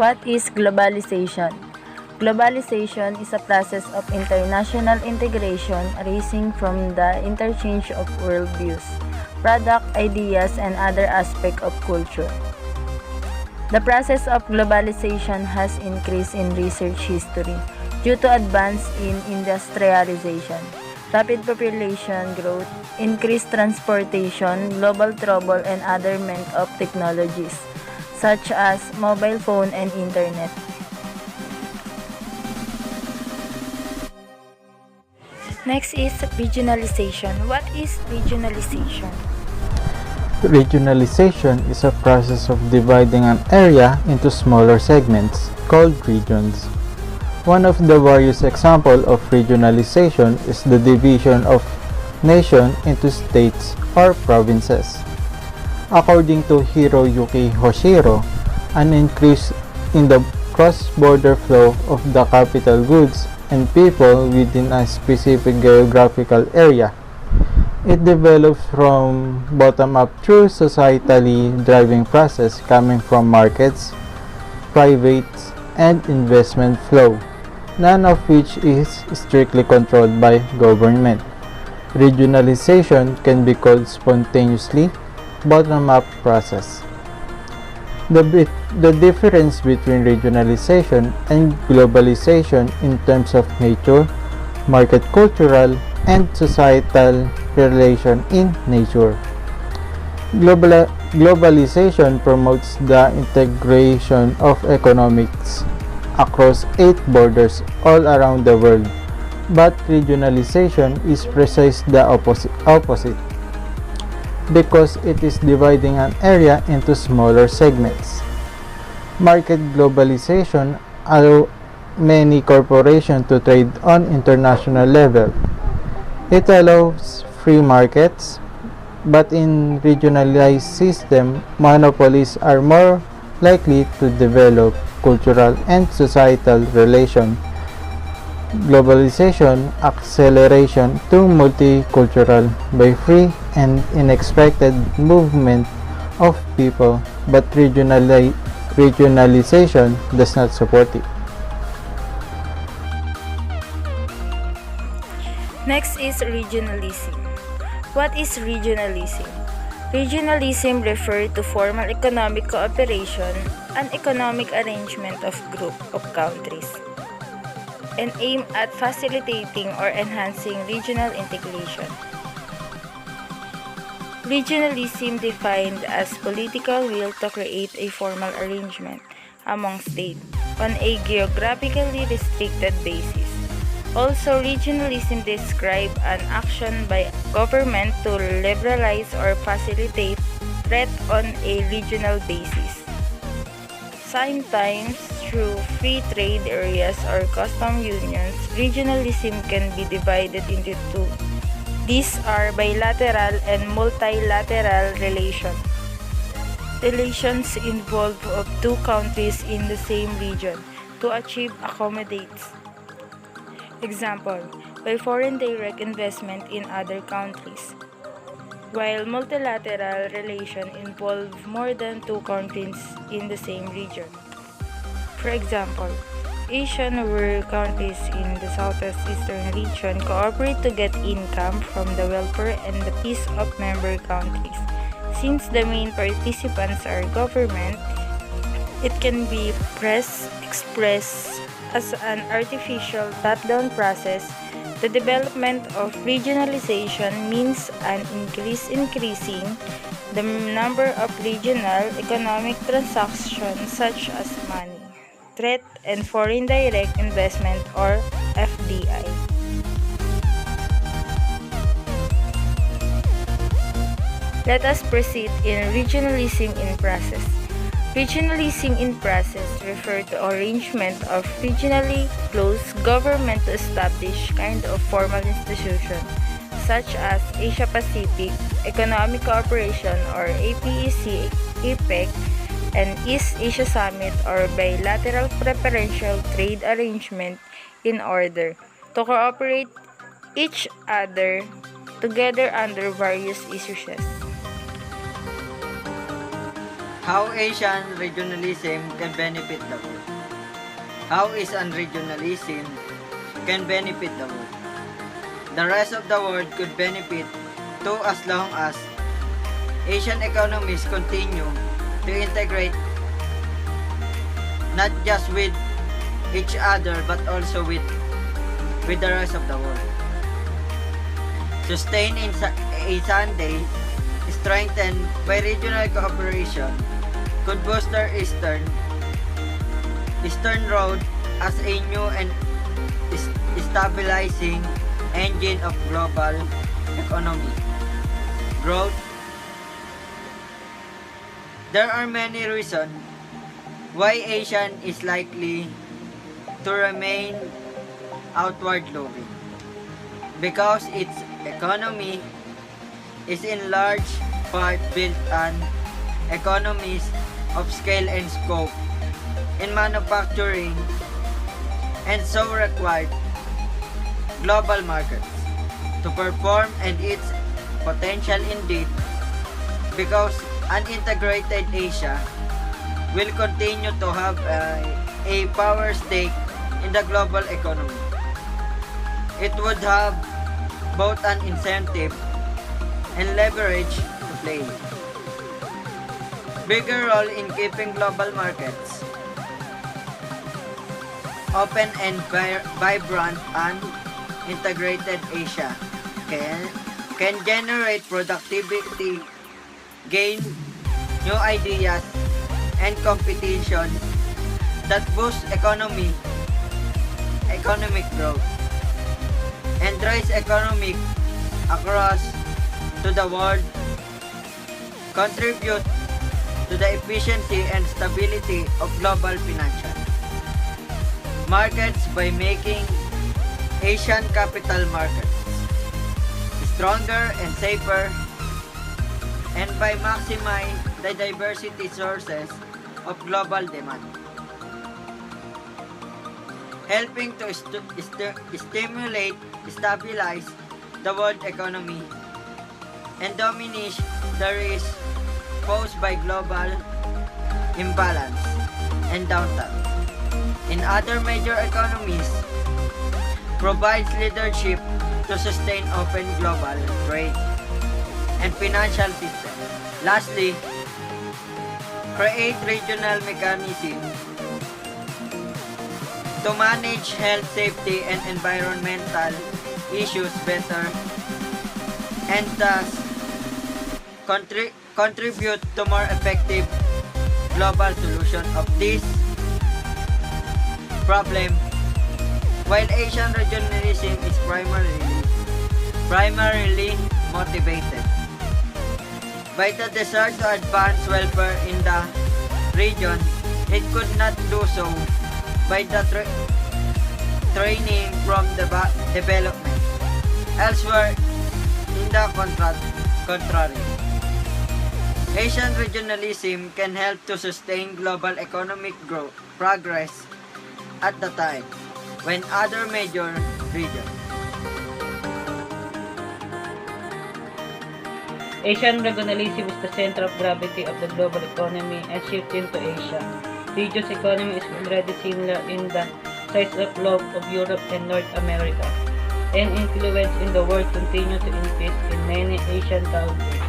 What is globalization? Globalization is a process of international integration arising from the interchange of worldviews, product, ideas, and other aspects of culture. The process of globalization has increased in research history due to advance in industrialization, rapid population growth, increased transportation, global travel, and other means of technologies, such as mobile phone and internet. Next is regionalization. What is regionalization? Regionalization is a process of dividing an area into smaller segments called regions. One of the various examples of regionalization is the division of nation into states or provinces. According to Hiroyuki Hoshiro, an increase in the cross-border flow of the capital goods and people within a specific geographical area. It develops from bottom-up through societally driving process coming from markets, private, and investment flow, none of which is strictly controlled by government. Regionalization can be called spontaneously bottom-up process. The difference between regionalization and globalization in terms of nature, market cultural, and societal relation in nature. Globalization promotes the integration of economics across 8 borders all around the world, but regionalization is precisely the opposite because it is dividing an area into smaller segments. Market globalization allows many corporations to trade on international level. It allows free markets, but in regionalized system, monopolies are more likely to develop cultural and societal relations. Globalization acceleration to multicultural by free and unexpected movement of people, but regionalization does not support it. Next is regionalism. What is regionalism? Regionalism refers to formal economic cooperation, an economic arrangement of group of countries, and aim at facilitating or enhancing regional integration. Regionalism defined as political will to create a formal arrangement among states on a geographically restricted basis. Also, regionalism describes an action by government to liberalize or facilitate trade on a regional basis. Sometimes, through free trade areas or custom unions, regionalism can be divided into two. These are bilateral and multilateral relations. Relations involve of two countries in the same region to achieve accommodates. Example, by foreign direct investment in other countries, while multilateral relations involve more than two countries in the same region. For example, Asian countries in the Southeast Eastern region cooperate to get income from the welfare and the peace of member countries. Since the main participants are government, it can be expressed as an artificial top-down process. The development of regionalization means an increasing the number of regional economic transactions such as money, trade, and foreign direct investment or FDI. Let us proceed in regionalism in process. Regionalism in process refers to arrangement of regionally close government to establish kind of formal institution such as Asia-Pacific Economic Cooperation or APEC, APEC, and East Asia Summit or bilateral preferential trade arrangement in order to cooperate each other together under various issues. How Asian regionalism can benefit the world. How Asian regionalism can benefit the world. The rest of the world could benefit too as long as Asian economies continue to integrate not just with each other but also with the rest of the world. Sustained in a Sunday, strengthened by regional cooperation, could boost our Eastern Road as a new and stabilizing engine of global economy growth. There are many reasons why Asian is likely to remain outward looking. Because its economy is in large part built on economies of scale and scope in manufacturing and so required global markets to perform and its potential indeed because an integrated Asia will continue to have a power stake in the global economy. It would have both an incentive and leverage to play. Bigger role in keeping global markets open and vibrant and integrated Asia can generate productivity, gain new ideas and competition that boost economic growth and drives economic across to the world, contribute to the efficiency and stability of global financial markets by making Asian capital markets stronger and safer, and by maximizing the diversity sources of global demand, helping to stimulate, stabilize the world economy, and diminish the risk posed by global imbalance and downturn. In other major economies, provides leadership to sustain open global trade and financial system. Lastly, create regional mechanisms to manage health, safety, and environmental issues better and thus contribute to more effective global solution of this problem. While Asian regionalism is primarily motivated by the desire to advance welfare in the region, it could not do so by the training from the development. Elsewhere, in the contrary, Asian regionalism can help to sustain global economic growth progress at the time when other major regions. Asian regionalism is the center of gravity of the global economy and shifting to Asia. Region's economy is already similar in the size of globe of Europe and North America, and influence in the world continue to increase in many Asian countries.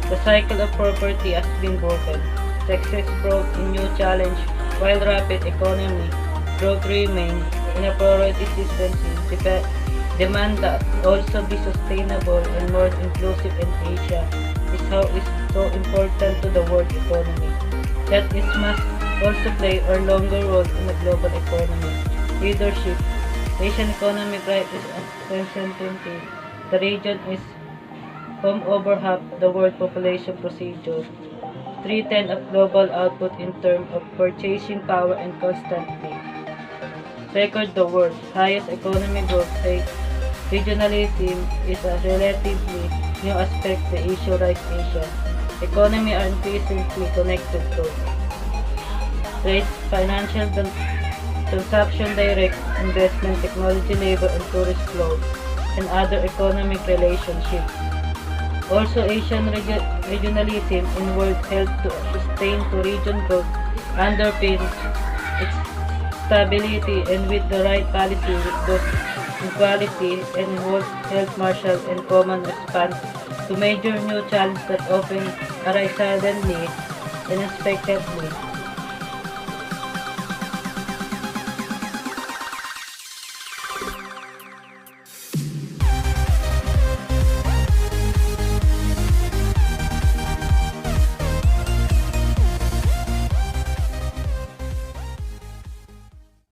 The cycle of property has been broken. Success brought in new challenge, while rapid economy growth remains in a priority system. Demand that also be sustainable and more inclusive in Asia is how it's so important to the world economy. That it must also play a longer role in the global economy. Leadership. Asian economic growth is unprecedented. The region is home over half the world population procedure. 3/10 of global output in terms of purchasing power and constantly record the world's highest economic growth rate. Regionalism is a relatively new aspect to Asia-rise Asia. Economies are increasingly connected to trade, financial transaction, direct investment, technology, labor, and tourist flow, and other economic relationships. Also, Asian regionalism in world health to sustain to region growth underpin its stability, and with the right policy with both equality and health marshal and common response to major new challenges that often arise suddenly and unexpectedly.